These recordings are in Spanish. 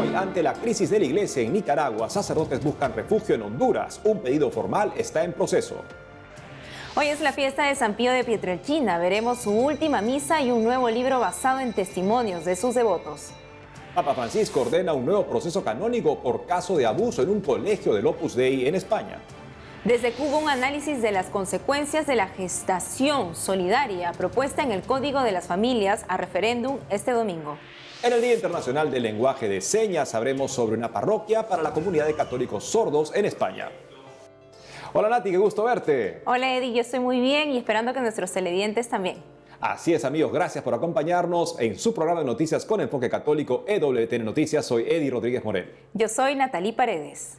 Hoy, ante la crisis de la iglesia en Nicaragua, sacerdotes buscan refugio en Honduras. Un pedido formal está en proceso. Hoy es la fiesta de San Pío de Pietrelcina. Veremos su última misa y un nuevo libro basado en testimonios de sus devotos. Papa Francisco ordena un nuevo proceso canónico por caso de abuso en un colegio del Opus Dei en España. Desde Cuba, un análisis de las consecuencias de la gestación solidaria propuesta en el Código de las Familias a referéndum este domingo. En el Día Internacional del Lenguaje de Señas sabremos sobre una parroquia para la comunidad de católicos sordos en España. Hola Nati, qué gusto verte. Hola Eddie, yo estoy muy bien y esperando que nuestros televidentes también. Así es amigos, gracias por acompañarnos en su programa de noticias con enfoque católico EWTN Noticias. Soy Eddie Rodríguez Morel. Yo soy Natalie Paredes.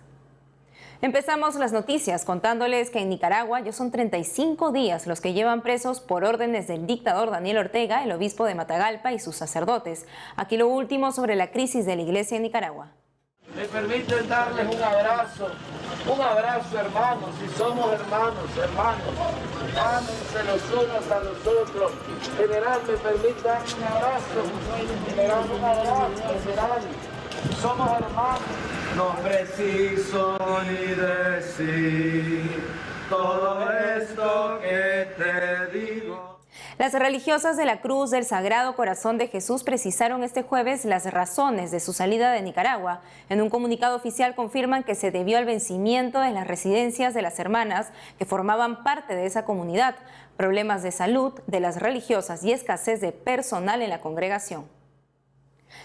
Empezamos las noticias contándoles que en Nicaragua ya son 35 días los que llevan presos por órdenes del dictador Daniel Ortega, el obispo de Matagalpa y sus sacerdotes. Aquí lo último sobre la crisis de la iglesia en Nicaragua. Me permiten darles un abrazo hermanos, si somos hermanos, ámense los unos a los otros. General, me permite darles un abrazo, general, somos hermanos. No preciso ni decir todo esto que te digo. Las religiosas de la Cruz del Sagrado Corazón de Jesús precisaron este jueves las razones de su salida de Nicaragua. En un comunicado oficial confirman que se debió al vencimiento de las residencias de las hermanas que formaban parte de esa comunidad, problemas de salud de las religiosas y escasez de personal en la congregación.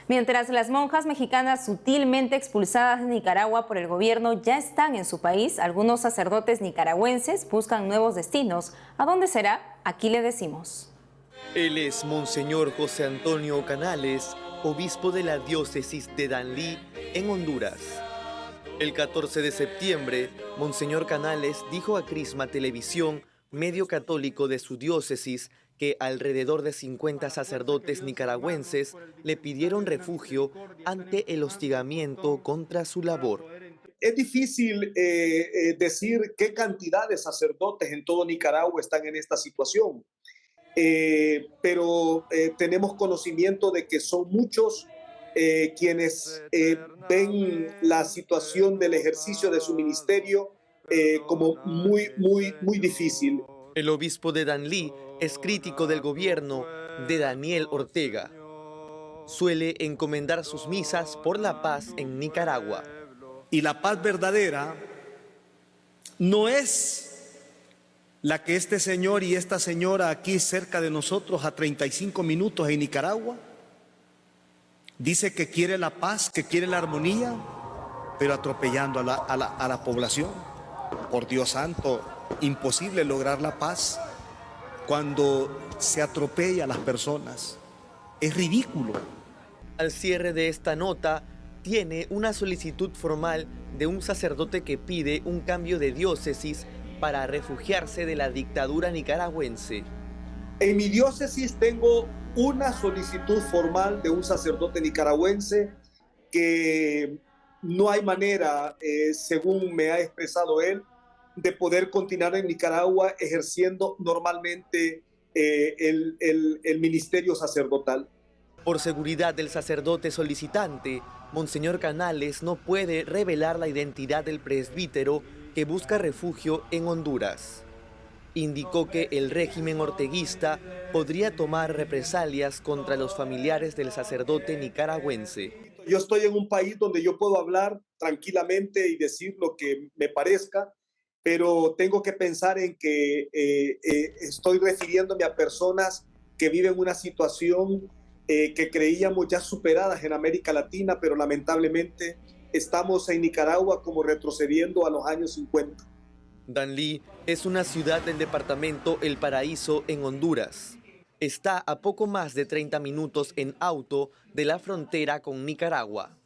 Mientras las monjas mexicanas sutilmente expulsadas de Nicaragua por el gobierno ya están en su país, algunos sacerdotes nicaragüenses buscan nuevos destinos. ¿A dónde será? Aquí le decimos. Él es Monseñor José Antonio Canales, obispo de la diócesis de Danlí, en Honduras. El 14 de septiembre, Monseñor Canales dijo a Crisma Televisión, medio católico de su diócesis, que alrededor de 50 sacerdotes nicaragüenses le pidieron refugio ante el hostigamiento contra su labor. Es difícil decir qué cantidad de sacerdotes en todo Nicaragua están en esta situación, pero tenemos conocimiento de que son muchos quienes ven la situación del ejercicio de su ministerio como muy difícil. El obispo de Danlí es crítico del gobierno de Daniel Ortega. Suele encomendar sus misas por la paz en Nicaragua. Y la paz verdadera no es la que este señor y esta señora aquí cerca de nosotros a 35 minutos en Nicaragua dice que quiere la paz, que quiere la armonía, pero atropellando a la población. Por Dios santo, imposible lograr la paz cuando se atropella a las personas. Es ridículo. Al cierre de esta nota, tiene una solicitud formal de un sacerdote que pide un cambio de diócesis para refugiarse de la dictadura nicaragüense. En mi diócesis tengo una solicitud formal de un sacerdote nicaragüense que no hay manera, según me ha expresado él, de poder continuar en Nicaragua ejerciendo normalmente el ministerio sacerdotal. Por seguridad del sacerdote solicitante, Monseñor Canales no puede revelar la identidad del presbítero que busca refugio en Honduras. Indicó que el régimen orteguista podría tomar represalias contra los familiares del sacerdote nicaragüense. Yo estoy en un país donde yo puedo hablar tranquilamente y decir lo que me parezca, pero tengo que pensar en que estoy refiriéndome a personas que viven una situación que creíamos ya superadas en América Latina, pero lamentablemente estamos en Nicaragua como retrocediendo a los años 50. Danlí es una ciudad del departamento El Paraíso en Honduras. Está a poco más de 30 minutos en auto de la frontera con Nicaragua.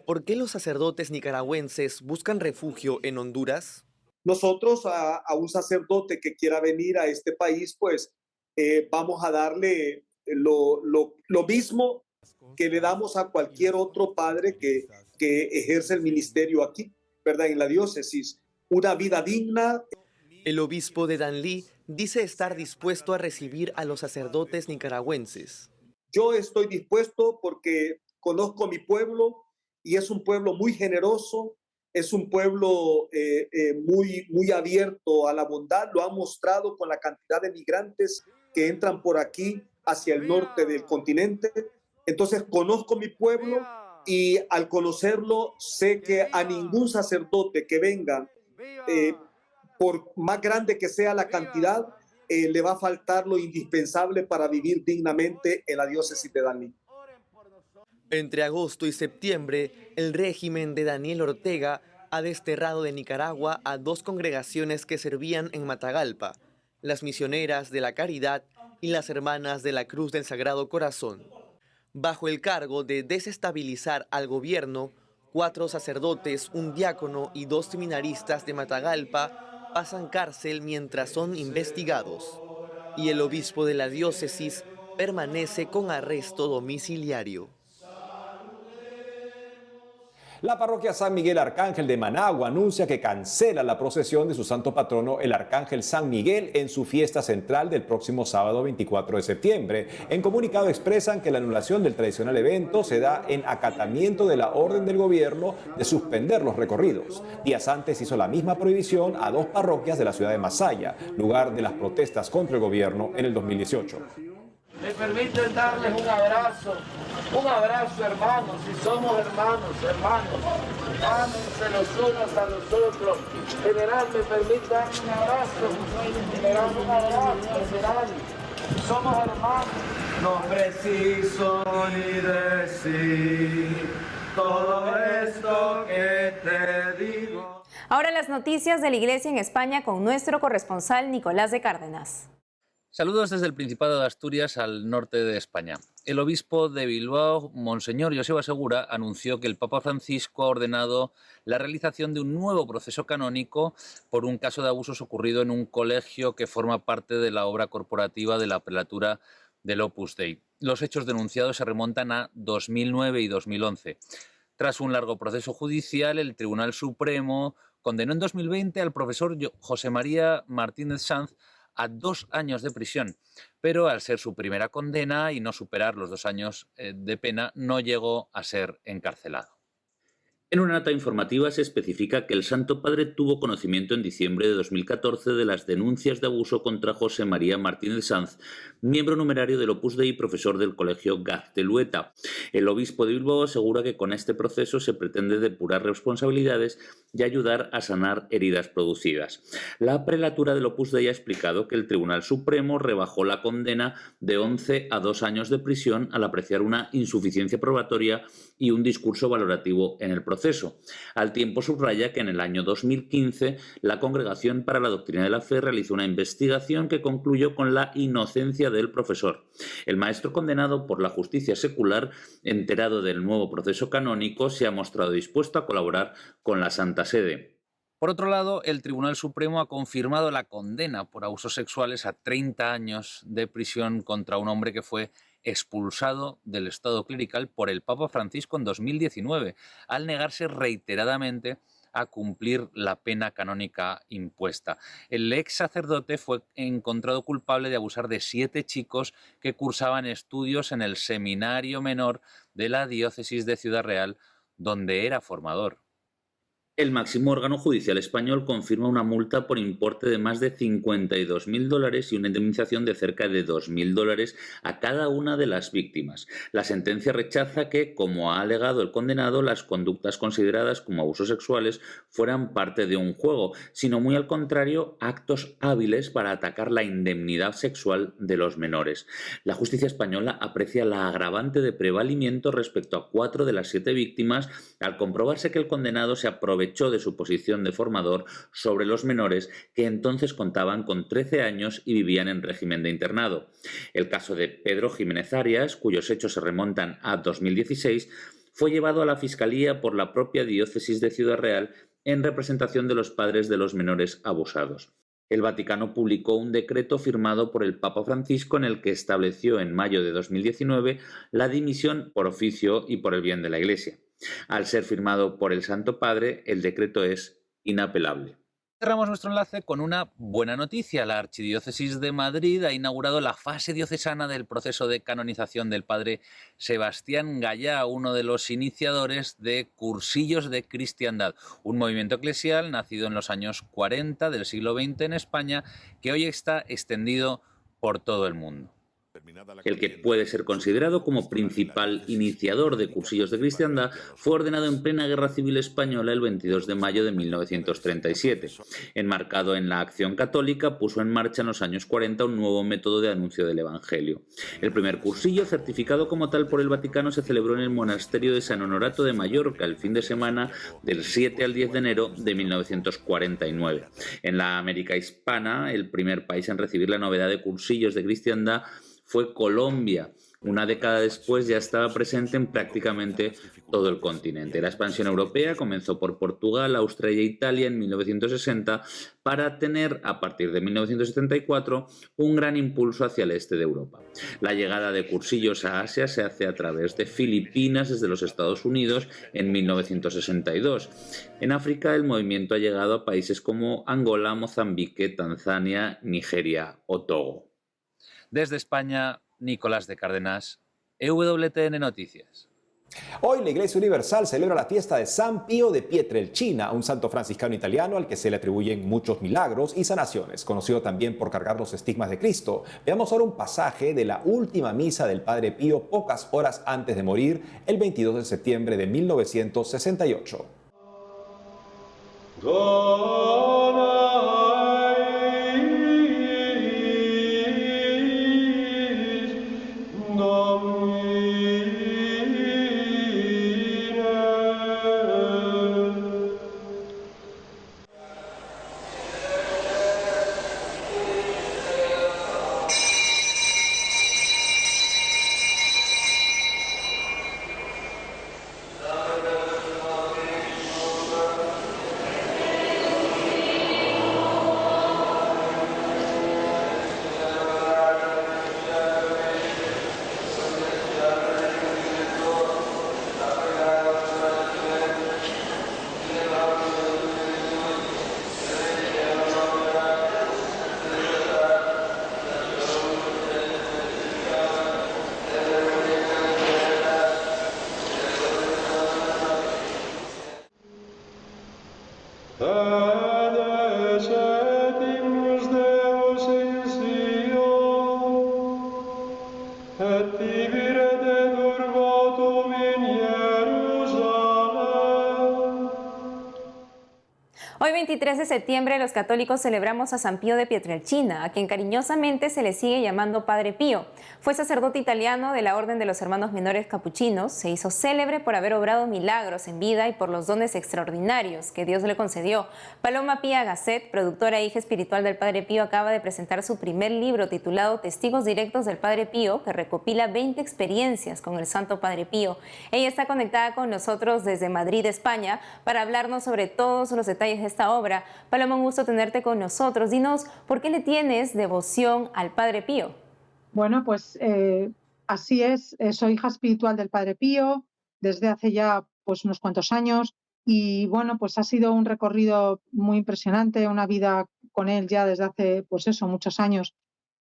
¿Por qué los sacerdotes nicaragüenses buscan refugio en Honduras? Nosotros a un sacerdote que quiera venir a este país, pues vamos a darle lo mismo que le damos a cualquier otro padre que ejerce el ministerio aquí, ¿verdad? En la diócesis. Una vida digna. El obispo de Danlí dice estar dispuesto a recibir a los sacerdotes nicaragüenses. Yo estoy dispuesto porque conozco mi pueblo y es un pueblo muy generoso, es un pueblo muy abierto a la bondad. Lo ha mostrado con la cantidad de migrantes que entran por aquí hacia el norte del continente. Entonces conozco mi pueblo y al conocerlo sé que a ningún sacerdote que venga, por más grande que sea la cantidad, le va a faltar lo indispensable para vivir dignamente en la diócesis de Danlí. Entre agosto y septiembre, el régimen de Daniel Ortega ha desterrado de Nicaragua a 2 congregaciones que servían en Matagalpa, las Misioneras de la Caridad y las Hermanas de la Cruz del Sagrado Corazón. Bajo el cargo de desestabilizar al gobierno, 4 sacerdotes, un diácono y 2 seminaristas de Matagalpa pasan cárcel mientras son investigados. Y el obispo de la diócesis permanece con arresto domiciliario. La parroquia San Miguel Arcángel de Managua anuncia que cancela la procesión de su santo patrono, el Arcángel San Miguel, en su fiesta central del próximo sábado 24 de septiembre. En comunicado expresan que la anulación del tradicional evento se da en acatamiento de la orden del gobierno de suspender los recorridos. Días antes hizo la misma prohibición a 2 parroquias de la ciudad de Masaya, lugar de las protestas contra el gobierno en el 2018. Me permiten darles un abrazo hermanos, si somos hermanos, ámense los unos a los otros. General, me permite darle un abrazo, general, somos hermanos. No preciso ni decir todo esto que te digo. Ahora las noticias de la Iglesia en España con nuestro corresponsal Nicolás de Cárdenas. Saludos desde el Principado de Asturias al norte de España. El obispo de Bilbao, Monseñor Joseba Segura, anunció que el Papa Francisco ha ordenado la realización de un nuevo proceso canónico por un caso de abusos ocurrido en un colegio que forma parte de la obra corporativa de la prelatura del Opus Dei. Los hechos denunciados se remontan a 2009 y 2011. Tras un largo proceso judicial, el Tribunal Supremo condenó en 2020 al profesor José María Martínez Sanz a 2 años de prisión, pero al ser su primera condena y no superar los 2 años de pena, no llegó a ser encarcelado. En una nota informativa se especifica que el Santo Padre tuvo conocimiento en diciembre de 2014 de las denuncias de abuso contra José María Martínez Sanz, miembro numerario del Opus Dei y profesor del Colegio Gaztelueta. El obispo de Bilbao asegura que con este proceso se pretende depurar responsabilidades y ayudar a sanar heridas producidas. La prelatura del Opus Dei ha explicado que el Tribunal Supremo rebajó la condena de 11 a 2 años de prisión al apreciar una insuficiencia probatoria y un discurso valorativo en el proceso. Al tiempo subraya que en el año 2015 la Congregación para la Doctrina de la Fe realizó una investigación que concluyó con la inocencia del profesor. El maestro condenado por la justicia secular, enterado del nuevo proceso canónico, se ha mostrado dispuesto a colaborar con la Santa Sede. Por otro lado, el Tribunal Supremo ha confirmado la condena por abusos sexuales a 30 años de prisión contra un hombre que fue expulsado del estado clerical por el Papa Francisco en 2019, al negarse reiteradamente a cumplir la pena canónica impuesta. El ex sacerdote fue encontrado culpable de abusar de 7 chicos que cursaban estudios en el seminario menor de la diócesis de Ciudad Real, donde era formador. El máximo órgano judicial español confirma una multa por importe de más de $52.000 y una indemnización de cerca de $2.000 a cada una de las víctimas. La sentencia rechaza que, como ha alegado el condenado, las conductas consideradas como abusos sexuales fueran parte de un juego, sino muy al contrario, actos hábiles para atacar la indemnidad sexual de los menores. La justicia española aprecia la agravante de prevalimiento respecto a 4 de las 7 víctimas al comprobarse que el condenado se aprovechó de su posición de formador sobre los menores, que entonces contaban con 13 años y vivían en régimen de internado. El caso de Pedro Jiménez Arias, cuyos hechos se remontan a 2016, fue llevado a la Fiscalía por la propia diócesis de Ciudad Real en representación de los padres de los menores abusados. El Vaticano publicó un decreto firmado por el Papa Francisco en el que estableció en mayo de 2019 la dimisión por oficio y por el bien de la Iglesia. Al ser firmado por el Santo Padre, el decreto es inapelable. Cerramos nuestro enlace con una buena noticia. La Archidiócesis de Madrid ha inaugurado la fase diocesana del proceso de canonización del padre Sebastián Gallá, uno de los iniciadores de Cursillos de Cristiandad, un movimiento eclesial nacido en los años 40 del siglo XX en España, que hoy está extendido por todo el mundo. El que puede ser considerado como principal iniciador de Cursillos de Cristiandad fue ordenado en plena Guerra Civil Española el 22 de mayo de 1937. Enmarcado en la acción católica, puso en marcha en los años 40 un nuevo método de anuncio del Evangelio. El primer cursillo, certificado como tal por el Vaticano, se celebró en el monasterio de San Honorato de Mallorca el fin de semana del 7 al 10 de enero de 1949. En la América hispana, el primer país en recibir la novedad de Cursillos de Cristiandad fue Colombia. Una década después ya estaba presente en prácticamente todo el continente. La expansión europea comenzó por Portugal, Austria e Italia en 1960 para tener, a partir de 1974, un gran impulso hacia el este de Europa. La llegada de cursillos a Asia se hace a través de Filipinas desde los Estados Unidos en 1962. En África, el movimiento ha llegado a países como Angola, Mozambique, Tanzania, Nigeria o Togo. Desde España, Nicolás de Cárdenas, EWTN Noticias. Hoy la Iglesia Universal celebra la fiesta de San Pío de Pietrelcina, un santo franciscano italiano al que se le atribuyen muchos milagros y sanaciones, conocido también por cargar los estigmas de Cristo. Veamos ahora un pasaje de la última misa del Padre Pío pocas horas antes de morir, el 22 de septiembre de 1968. Hoy 23 de septiembre los católicos celebramos a San Pío de Pietrelcina, a quien cariñosamente se le sigue llamando Padre Pío. Fue sacerdote italiano de la Orden de los Hermanos Menores Capuchinos, se hizo célebre por haber obrado milagros en vida y por los dones extraordinarios que Dios le concedió. Paloma Pía Gasset, productora e hija espiritual del Padre Pío, acaba de presentar su primer libro titulado Testigos Directos del Padre Pío, que recopila 20 experiencias con el Santo Padre Pío. Ella está conectada con nosotros desde Madrid, España, para hablarnos sobre todos los detalles de esta obra. Paloma, un gusto tenerte con nosotros. Dinos, ¿por qué le tienes devoción al Padre Pío? Bueno, pues así es. Soy hija espiritual del Padre Pío desde hace ya pues unos cuantos años y bueno, pues ha sido un recorrido muy impresionante, una vida con él ya desde hace pues eso, muchos años.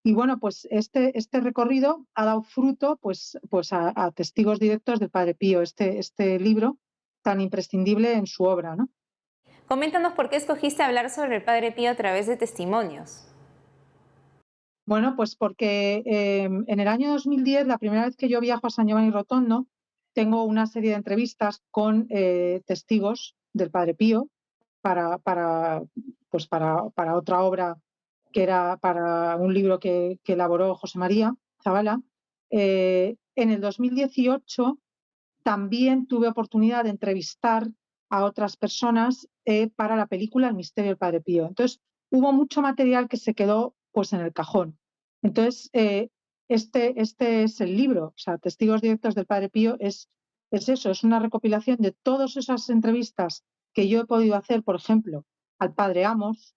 Y bueno, pues este recorrido ha dado fruto pues a testigos directos del Padre Pío, este libro tan imprescindible en su obra, ¿no? Coméntanos por qué escogiste hablar sobre el Padre Pío a través de testimonios. Bueno, pues porque en el año 2010, la primera vez que yo viajo a San Giovanni Rotondo, tengo una serie de entrevistas con testigos del Padre Pío para otra obra que era para un libro que elaboró José María Zabala. En el 2018 también tuve oportunidad de entrevistar a otras personas para la película El misterio del Padre Pío. Entonces, hubo mucho material que se quedó pues en el cajón. Entonces, este es el libro, o sea, Testigos Directos del Padre Pío es eso, es una recopilación de todas esas entrevistas que yo he podido hacer, por ejemplo, al Padre Amos,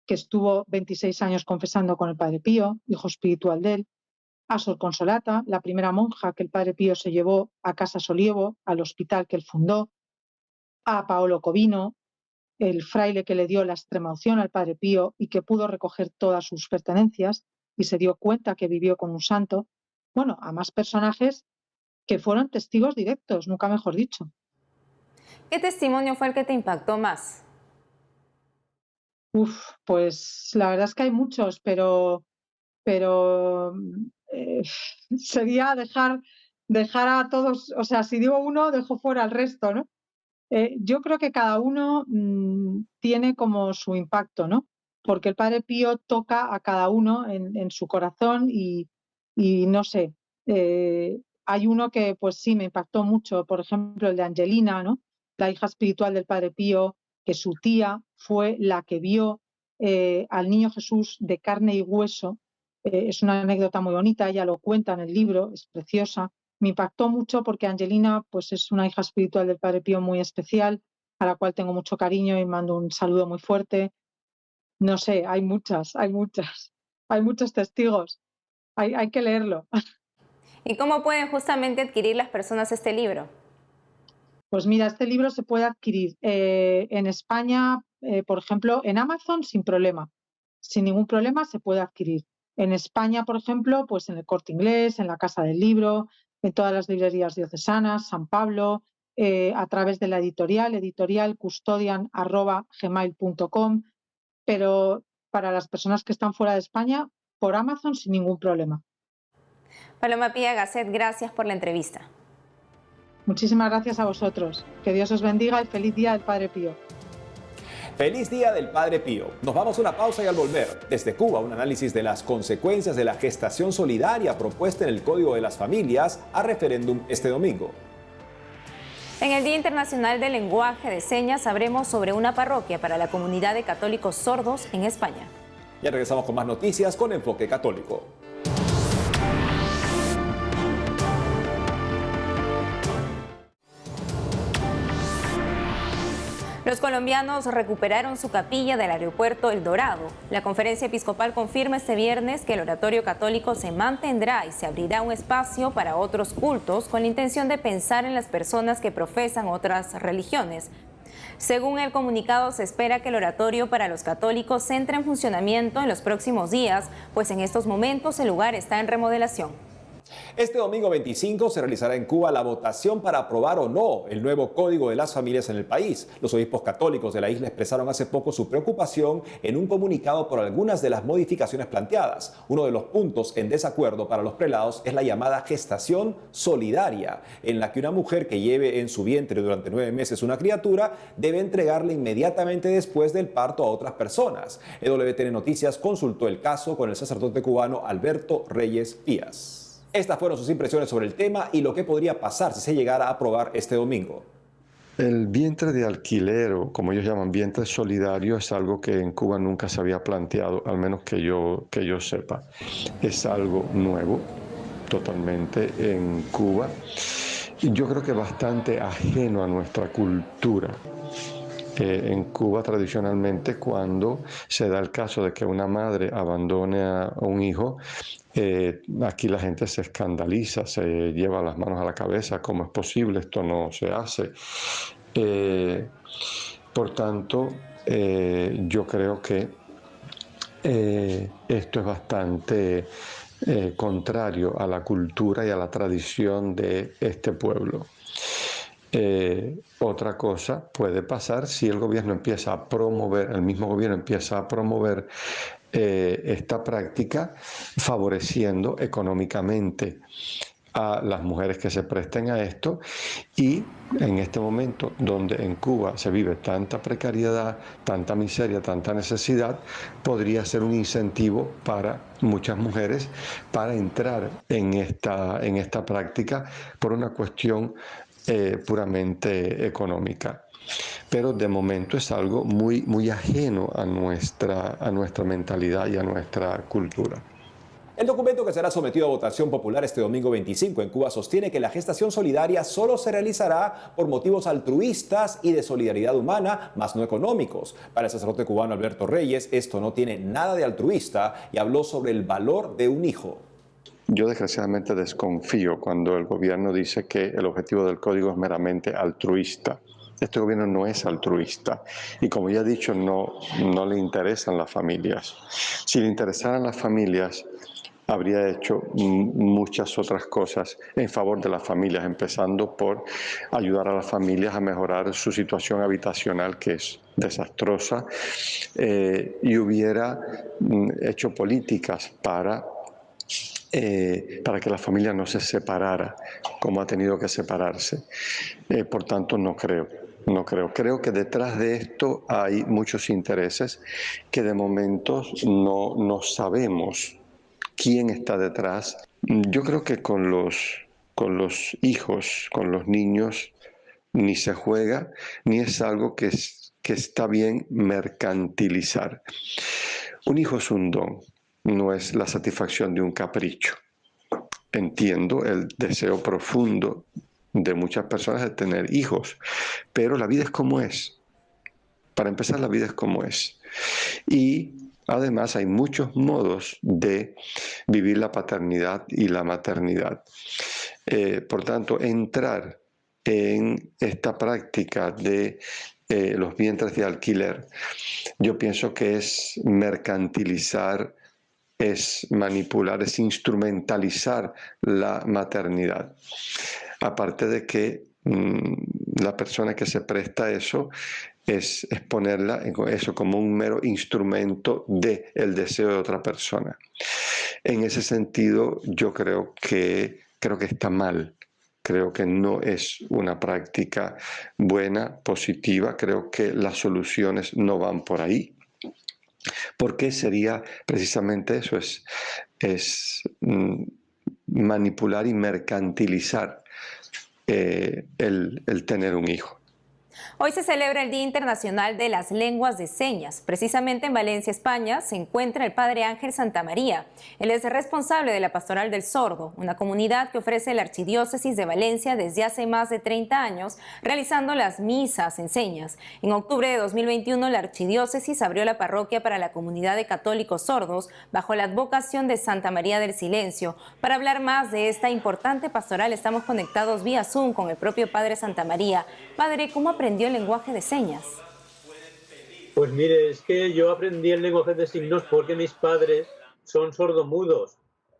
que estuvo 26 años confesando con el Padre Pío, hijo espiritual de él, a Sor Consolata, la primera monja que el Padre Pío se llevó a Casa Solievo, al hospital que él fundó, a Paolo Covino, el fraile que le dio la extremaunción al Padre Pío y que pudo recoger todas sus pertenencias y se dio cuenta que vivió con un santo. Bueno, a más personajes que fueron testigos directos, nunca mejor dicho. ¿Qué testimonio fue el que te impactó más? Pues la verdad es que hay muchos, pero sería dejar a todos, o sea, si digo uno, dejo fuera al resto, ¿no? Yo creo que cada uno tiene como su impacto, ¿no? Porque el Padre Pío toca a cada uno en su corazón y no sé, hay uno que pues sí me impactó mucho, por ejemplo el de Angelina, ¿no? La hija espiritual del Padre Pío, que su tía fue la que vio al niño Jesús de carne y hueso. Es una anécdota muy bonita, ella lo cuenta en el libro, es preciosa. Me impactó mucho porque Angelina pues, es una hija espiritual del Padre Pío muy especial, a la cual tengo mucho cariño y mando un saludo muy fuerte. No sé, hay muchos testigos, hay que leerlo. ¿Y cómo pueden justamente adquirir las personas este libro? Pues mira, este libro se puede adquirir en España, por ejemplo, en Amazon sin problema. Sin ningún problema se puede adquirir. En España, por ejemplo, pues en el Corte Inglés, en la Casa del Libro, en todas las librerías diocesanas, San Pablo, a través de la editorial custodian@gmail.com, pero para las personas que están fuera de España, por Amazon sin ningún problema. Paloma Pía Gasset, gracias por la entrevista. Muchísimas gracias a vosotros. Que Dios os bendiga y feliz día del Padre Pío. Feliz Día del Padre Pío. Nos vamos a una pausa y al volver, desde Cuba, un análisis de las consecuencias de la gestación solidaria propuesta en el Código de las Familias a referéndum este domingo. En el Día Internacional del Lenguaje de Señas sabremos sobre una parroquia para la comunidad de católicos sordos en España. Ya regresamos con más noticias con Enfoque Católico. Los colombianos recuperaron su capilla del aeropuerto El Dorado. La conferencia episcopal confirma este viernes que el oratorio católico se mantendrá y se abrirá un espacio para otros cultos con la intención de pensar en las personas que profesan otras religiones. Según el comunicado, se espera que el oratorio para los católicos entre en funcionamiento en los próximos días, pues en estos momentos el lugar está en remodelación. Este domingo 25 se realizará en Cuba la votación para aprobar o no el nuevo Código de las Familias en el país. Los obispos católicos de la isla expresaron hace poco su preocupación en un comunicado por algunas de las modificaciones planteadas. Uno de los puntos en desacuerdo para los prelados es la llamada gestación solidaria, en la que una mujer que lleve en su vientre durante 9 meses una criatura debe entregarla inmediatamente después del parto a otras personas. EWTN Noticias consultó el caso con el sacerdote cubano Alberto Reyes Pías. Estas fueron sus impresiones sobre el tema y lo que podría pasar si se llegara a aprobar este domingo. El vientre de alquiler, o como ellos llaman vientre solidario, es algo que en Cuba nunca se había planteado, al menos que yo sepa. Es algo nuevo, totalmente, en Cuba. Y yo creo que bastante ajeno a nuestra cultura. En Cuba tradicionalmente, cuando se da el caso de que una madre abandone a un hijo, aquí la gente se escandaliza, se lleva las manos a la cabeza. ¿Cómo es posible? Esto no se hace. Por tanto, yo creo que esto es bastante contrario a la cultura y a la tradición de este pueblo. Otra cosa puede pasar si el gobierno empieza a promover, el mismo gobierno empieza a promover esta práctica, favoreciendo económicamente a las mujeres que se presten a esto, y en este momento donde en Cuba se vive tanta precariedad, tanta miseria, tanta necesidad, podría ser un incentivo para muchas mujeres para entrar en esta práctica por una cuestión puramente económica. Pero de momento es algo muy, muy ajeno a nuestra mentalidad y a nuestra cultura. El documento que será sometido a votación popular este domingo 25 en Cuba sostiene que la gestación solidaria solo se realizará por motivos altruistas y de solidaridad humana, más no económicos. Para el sacerdote cubano Alberto Reyes, esto no tiene nada de altruista y habló sobre el valor de un hijo. Yo desgraciadamente desconfío cuando el gobierno dice que el objetivo del código es meramente altruista. Este gobierno no es altruista y, como ya he dicho, no le interesan las familias. Si le interesaran las familias, habría hecho muchas otras cosas en favor de las familias, empezando por ayudar a las familias a mejorar su situación habitacional, que es desastrosa, y hubiera hecho políticas para que la familia no se separara como ha tenido que separarse. Por tanto, no creo. Creo que detrás de esto hay muchos intereses que de momento no sabemos quién está detrás. Yo creo que con los hijos, con los niños, ni se juega, ni es algo que está bien mercantilizar. Un hijo es un don, no es la satisfacción de un capricho. Entiendo el deseo profundo de muchas personas de tener hijos, pero la vida es como es. Para empezar, la vida es como es. Y además hay muchos modos de vivir la paternidad y la maternidad. Por tanto, entrar en esta práctica de los vientres de alquiler, yo pienso que es mercantilizar, es manipular, es instrumentalizar la maternidad. Aparte de que la persona que se presta a eso es ponerla eso como un mero instrumento del deseo de otra persona. En ese sentido, yo creo que está mal. Creo que no es una práctica buena, positiva. Creo que las soluciones no van por ahí. Porque sería precisamente eso, es manipular y mercantilizar el tener un hijo. Hoy se celebra el Día Internacional de las Lenguas de Señas. Precisamente en Valencia, España, se encuentra el Padre Ángel Santamaría. Él es responsable de la Pastoral del Sordo, una comunidad que ofrece la Archidiócesis de Valencia desde hace más de 30 años, realizando las misas en señas. En octubre de 2021, la Archidiócesis abrió la parroquia para la comunidad de católicos sordos bajo la advocación de Santa María del Silencio. Para hablar más de esta importante pastoral, estamos conectados vía Zoom con el propio Padre Santamaría. Padre, ¿cómo aprendió el lenguaje de señas? Pues mire, es que yo aprendí el lenguaje de signos porque mis padres son sordomudos.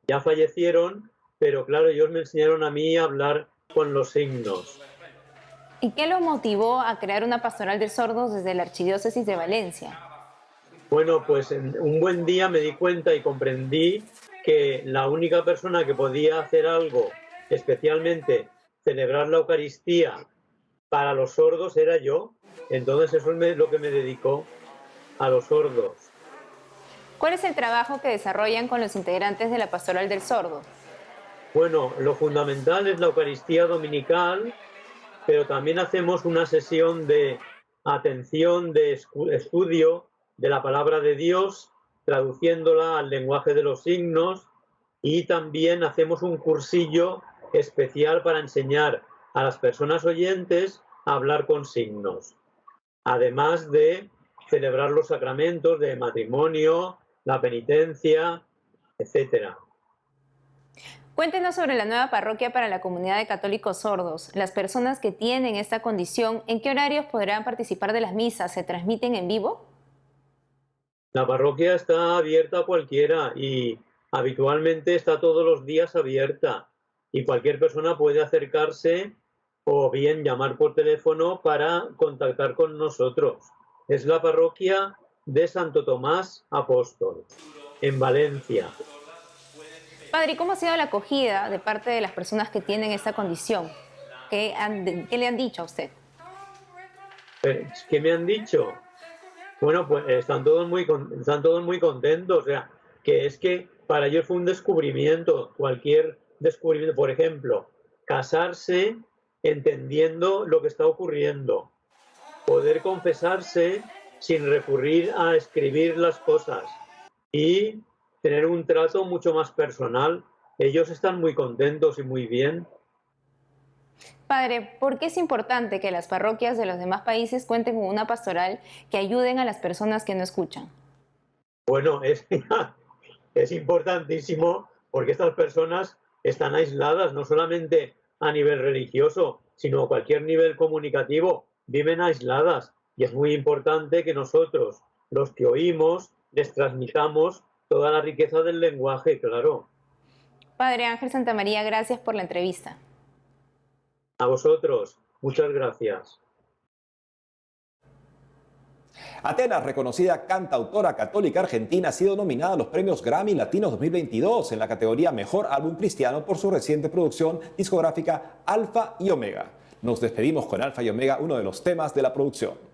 Ya fallecieron, pero claro, ellos me enseñaron a mí a hablar con los signos. ¿Y qué lo motivó a crear una pastoral de sordos desde la Archidiócesis de Valencia? Bueno, pues un buen día me di cuenta y comprendí que la única persona que podía hacer algo, especialmente celebrar la Eucaristía, para los sordos era yo. Entonces eso es lo que me dedicó a los sordos. ¿Cuál es el trabajo que desarrollan con los integrantes de la Pastoral del Sordo? Bueno, lo fundamental es la Eucaristía dominical, pero también hacemos una sesión de atención, de estudio de la palabra de Dios, traduciéndola al lenguaje de los signos, y también hacemos un cursillo especial para enseñar a las personas oyentes a hablar con signos, además de celebrar los sacramentos de matrimonio, la penitencia, etcétera. Cuéntenos sobre la nueva parroquia para la comunidad de católicos sordos. Las personas que tienen esta condición, ¿en qué horarios podrán participar de las misas? ¿Se transmiten en vivo? La parroquia está abierta a cualquiera y habitualmente está todos los días abierta, y cualquier persona puede acercarse o bien llamar por teléfono para contactar con nosotros. Es la parroquia de Santo Tomás Apóstol, en Valencia. Padre, ¿cómo ha sido la acogida de parte de las personas que tienen esta condición? ¿Qué le han dicho a usted? ¿Qué me han dicho? Bueno, pues están todos muy contentos. O sea, que es que para ellos fue un descubrimiento. Cualquier descubrimiento, por ejemplo, casarse entendiendo lo que está ocurriendo, poder confesarse sin recurrir a escribir las cosas y tener un trato mucho más personal. Ellos están muy contentos y muy bien. Padre, ¿por qué es importante que las parroquias de los demás países cuenten con una pastoral que ayuden a las personas que no escuchan? Bueno, es importantísimo porque estas personas están aisladas, no solamente a nivel religioso, sino a cualquier nivel comunicativo. viven aisladas y es muy importante que nosotros, los que oímos, les transmitamos toda la riqueza del lenguaje, claro. Padre Ángel Santamaría, gracias por la entrevista. A vosotros, muchas gracias. Athena, reconocida cantautora católica argentina, ha sido nominada a los premios Grammy Latinos 2022 en la categoría Mejor Álbum Cristiano por su reciente producción discográfica Alfa y Omega. Nos despedimos con Alfa y Omega, uno de los temas de la producción.